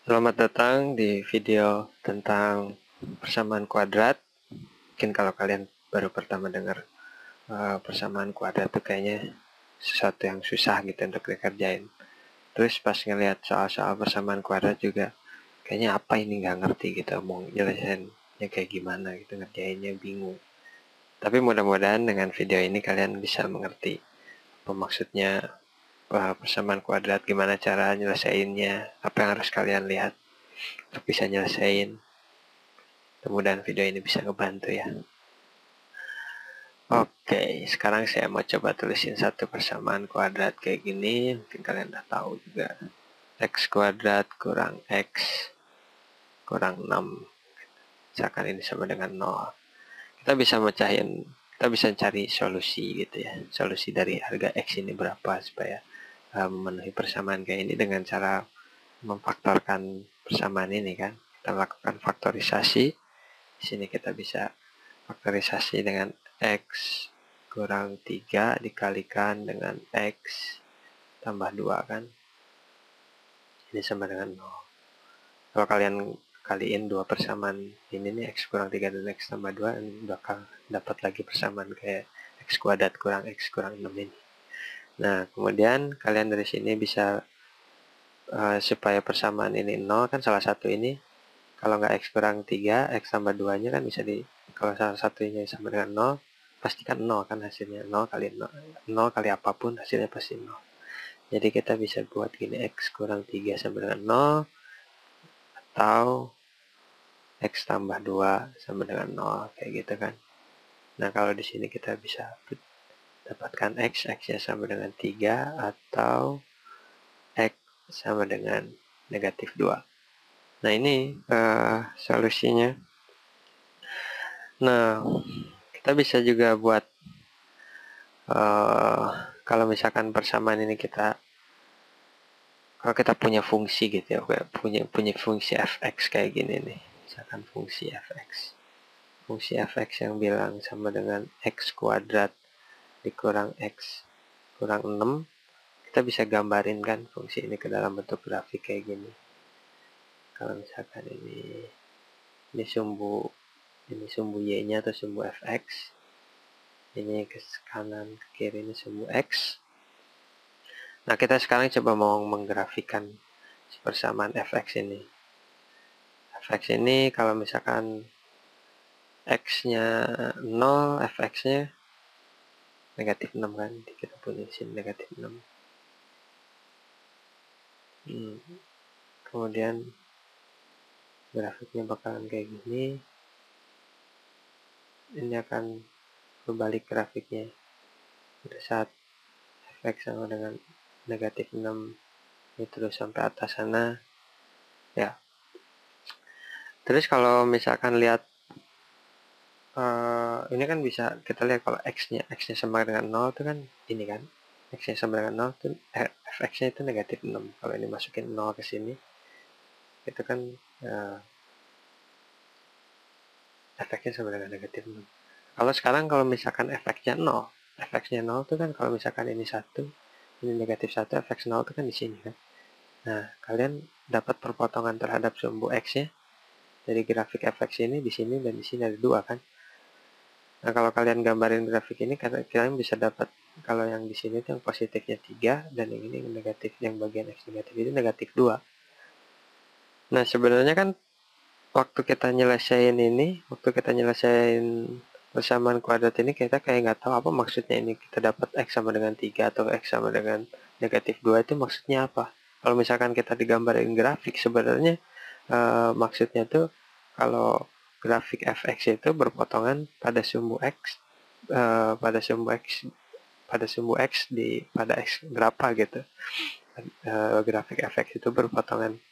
Selamat datang di video tentang persamaan kuadrat. Mungkin kalau kalian baru pertama dengar persamaan kuadrat itu kayaknya sesuatu yang susah gitu untuk dikerjain. Terus pas ngeliat soal-soal persamaan kuadrat juga kayaknya apa ini nggak ngerti gitu, mau jelasinnya kayak gimana gitu, ngerjainnya bingung. Tapi mudah-mudahan dengan video ini kalian bisa mengerti apa maksudnya persamaan kuadrat, gimana cara nyelesainnya, apa yang harus kalian lihat untuk bisa nyelesain. Mudah-mudahan video ini bisa ngebantu ya. Oke, sekarang saya mau coba tulisin satu persamaan kuadrat kayak gini. Mungkin kalian udah tahu juga. X kuadrat kurang X kurang 6. Misalkan ini sama dengan 0. Kita bisa cari solusi gitu ya. Solusi dari harga X ini berapa supaya memenuhi persamaan kayak ini dengan cara memfaktorkan persamaan ini kan. Kita lakukan faktorisasi. Di sini kita bisa faktorisasi dengan X kurang 3 dikalikan dengan X tambah 2 kan. Ini sama dengan 0. Kalau kalian kaliin dua persamaan ini nih, X kurang 3 dan X tambah 2, bakal dapat lagi persamaan kayak X kuadrat kurang X kurang 6 ini. Nah, kemudian kalian dari sini bisa supaya persamaan ini 0 kan, salah satu ini kalau nggak X kurang 3, X tambah 2 nya kan bisa kalau salah satunya sama dengan 0, pastikan 0 kan hasilnya. 0 kali 0, 0 kali apapun hasilnya pasti 0. Jadi kita bisa buat gini, X kurang 3 sama dengan 0, atau X tambah 2 sama dengan 0, kayak gitu kan. Nah, kalau di sini kita bisa dapatkan X-nya sama dengan 3, atau X sama dengan negatif 2. Nah, ini solusinya. Nah, kita bisa juga buat kalau misalkan persamaan ini kalau kita punya fungsi gitu ya, punya fungsi fx kayak gini nih, misalkan fungsi fx yang bilang sama dengan x kuadrat dikurang x kurang 6, kita bisa gambarin kan fungsi ini ke dalam bentuk grafik kayak gini. Kalau misalkan ini sumbu y-nya atau sumbu fx, ini ke kanan ke kiri ini sumbu x. Nah, kita sekarang coba mau menggrafikan persamaan fx ini. Fx ini kalau misalkan x-nya 0, fx-nya negatif 6 kan, kita punya di sini negatif 6. Kemudian grafiknya bakalan kayak gini. Ini akan berbalik grafiknya pada saat fx sama dengan negatif 6 ini terus sampai atas sana ya. Terus kalau misalkan lihat ini kan bisa kita lihat kalau x-nya sama dengan 0 itu kan ini kan, x-nya sama dengan 0 itu fx-nya itu negatif 6. Kalau ini masukin 0 ke sini itu kan fx-nya sama dengan negatif 6. Kalau sekarang kalau misalkan fx-nya 0 itu kan kalau misalkan ini 1, ini negatif 1, fx 0 itu kan di sini kan. Nah, kalian dapat perpotongan terhadap sumbu x-nya dari grafik fx ini di sini dan di sini ada 2 kan. Nah, kalau kalian gambarin grafik ini, kalian bisa dapat kalau yang di sini itu yang positifnya 3 dan yang ini negatif, yang bagian x negatif itu negatif 2. Nah, sebenarnya kan waktu kita nyelesain persamaan kuadrat ini, kita kayak nggak tahu apa maksudnya ini. Kita dapat x sama dengan 3 atau x sama dengan negatif 2 itu maksudnya apa. Kalau misalkan kita digambarin grafik, sebenarnya maksudnya tuh kalau grafik fx itu berpotongan pada sumbu x pada sumbu x pada x berapa gitu. Grafik fx itu berpotongan.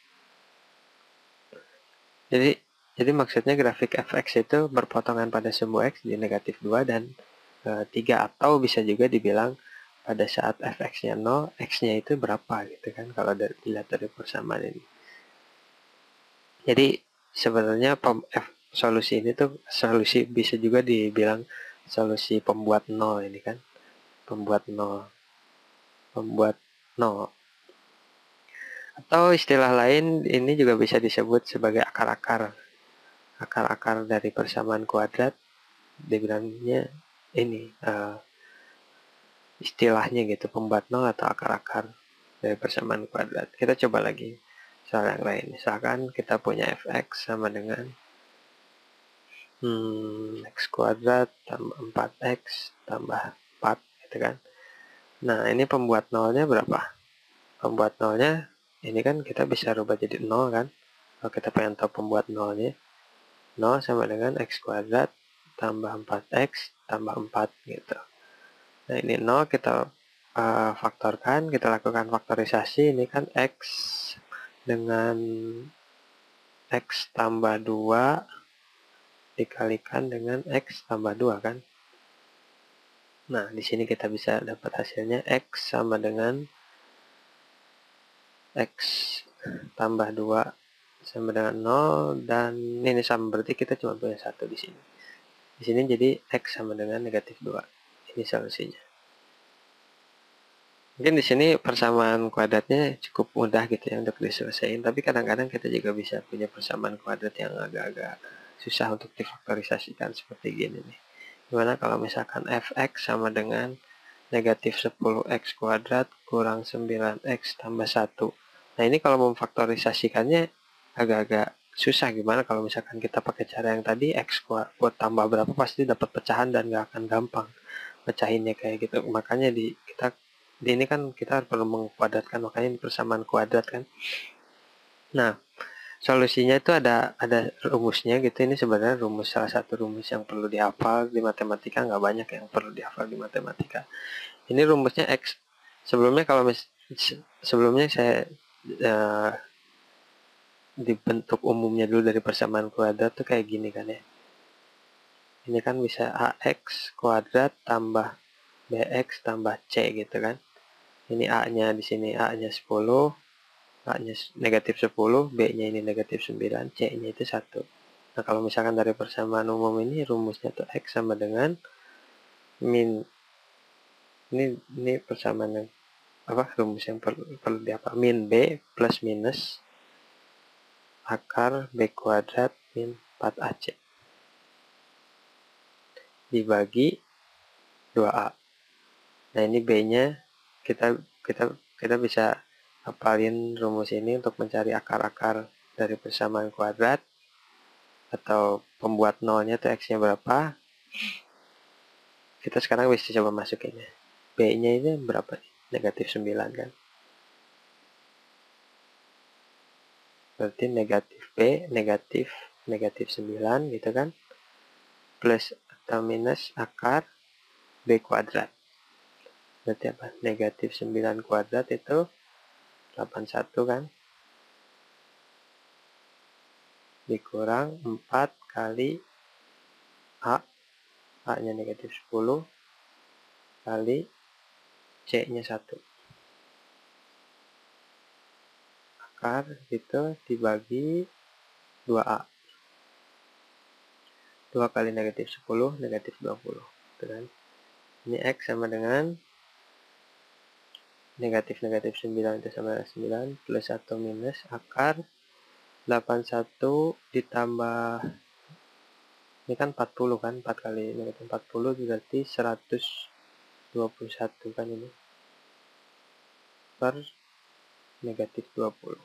Jadi maksudnya grafik fx itu berpotongan pada sumbu x di negatif 2 dan 3, atau bisa juga dibilang pada saat fx-nya 0, x-nya itu berapa gitu kan kalau dilihat dari persamaan ini. Jadi sebenarnya solusi ini tuh bisa juga dibilang solusi pembuat 0 ini kan. Pembuat 0. Atau istilah lain ini juga bisa disebut sebagai akar-akar. Akar-akar dari persamaan kuadrat dibilangnya ini istilahnya gitu, pembuat nol atau akar-akar dari persamaan kuadrat. Kita coba lagi soal yang lain. Misalkan kita punya fx sama dengan x kuadrat tambah 4x tambah 4 gitu kan. Nah, ini pembuat nolnya berapa? Pembuat nolnya ini kan kita bisa rubah jadi 0 kan. Kalau kita pengen tahu pembuat nolnya, 0 sama dengan x kuadrat tambah 4x tambah 4 gitu. Nah, ini 0 kita faktorkan, kita lakukan faktorisasi. Ini kan x dengan x tambah 2 dikalikan dengan x tambah 2 kan. Nah, di sini kita bisa dapat hasilnya x sama dengan x tambah 2 sama dengan 0, dan ini sama, berarti kita cuma punya 1 di sini. Di sini jadi x sama dengan negatif 2. Ini solusinya. Mungkin di sini persamaan kuadratnya cukup mudah gitu ya untuk diselesaikan, tapi kadang-kadang kita juga bisa punya persamaan kuadrat yang agak-agak susah untuk difaktorisasikan seperti gini nih. Gimana kalau misalkan fx sama dengan negatif 10x kuadrat kurang 9x tambah 1. Nah, ini kalau memfaktorisasikannya agak-agak susah. Gimana kalau misalkan kita pakai cara yang tadi, x kuadrat tambah berapa pasti dapat pecahan dan nggak akan gampang pecahinnya kayak gitu. Makanya di ini kan kita perlu mengkuadratkan, makanya ini persamaan kuadrat kan. Nah, solusinya itu ada rumusnya gitu. Ini sebenarnya salah satu rumus yang perlu dihafal di matematika, nggak banyak yang perlu dihafal di matematika. Ini rumusnya x. Sebelumnya saya dibentuk umumnya dulu dari persamaan kuadrat tuh kayak gini kan ya. Ini kan bisa ax kuadrat tambah bx tambah c gitu kan. Ini a-nya di sini a-nya 10, a-nya negatif 10, b-nya ini negatif 9, c-nya itu 1. Nah, kalau misalkan dari persamaan umum ini rumusnya tuh x sama dengan min, ini persamaan yang rumus yang perlu dihafal, min b plus minus akar b kuadrat min 4ac dibagi 2a. Nah, ini b-nya kita bisa hafalin rumus ini untuk mencari akar-akar dari persamaan kuadrat atau pembuat nolnya tuh x-nya berapa. Kita sekarang bisa coba masukin ya. B-nya ini berapa nih? Negatif 9 kan. Berarti negatif B, negatif 9 gitu kan. Plus atau minus akar B kuadrat. Berarti apa? Negatif 9 kuadrat itu 81 kan. Dikurang 4 kali A. A-nya negatif 10 kali C-nya 1. Akar itu dibagi 2A. 2 kali negatif 10, negatif 20. Kan? Ini X sama dengan negatif 9 itu sama dengan 9 plus 1 minus akar 81 ditambah, ini kan 40 kan, 4 kali negatif 40 berarti 121 kan ini per negatif 20.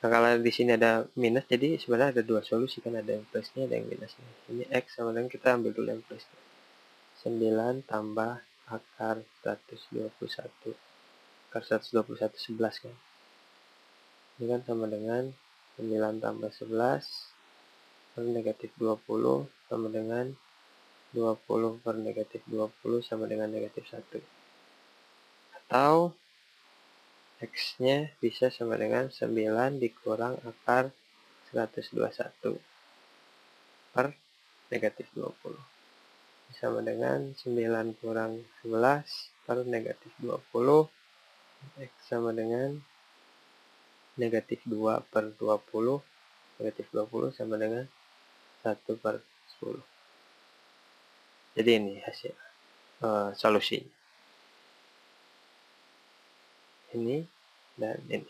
Nah, kalau di sini ada minus, jadi sebenarnya ada dua solusi kan, ada yang plusnya, ada yang minusnya. Ini X sama dengan, kita ambil dulu yang plusnya. 9 tambah akar 121. Akar 121 11 kan. Ini kan sama dengan 9 tambah 11 per negatif 20 sama dengan 20 per negatif 20 sama dengan negatif 1. Atau X-nya bisa sama dengan 9 dikurang akar 121 per negatif 20. Sama dengan 9 kurang 11 per negatif 20. X sama dengan negatif 2 per 20. Negatif 20 sama dengan 1 per 10. Jadi ini hasil solusinya. Ini dan ini.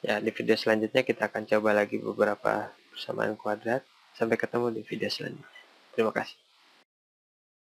Ya, di video selanjutnya kita akan coba lagi beberapa persamaan kuadrat. Sampai ketemu di video selanjutnya. Terima kasih.